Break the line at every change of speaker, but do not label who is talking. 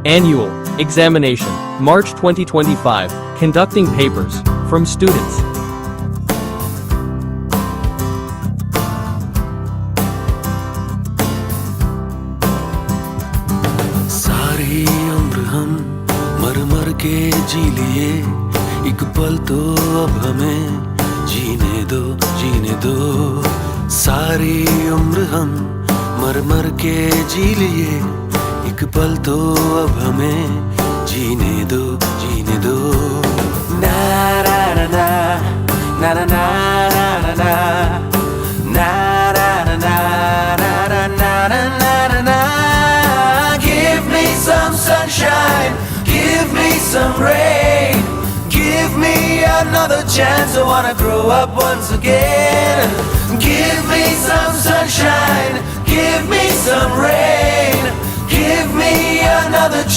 Annual Examination, March 2025, Conducting Papers, from Students.
सारी उम्र हम मर मर के जी लिए, एक पल तो अब हमें जीने दो, जीने दो। सारी उम्र हम मर मर के जी लिए, एक पल तो अब हमें जीने दो, जीने दो। ना ना ना ना ना ना ना ना ना ना ना ना ना ना। Give me some sunshine, give me some rain, give me another chance. I wanna grow up once again. Give me some sunshine, give me some rain, give me another chance.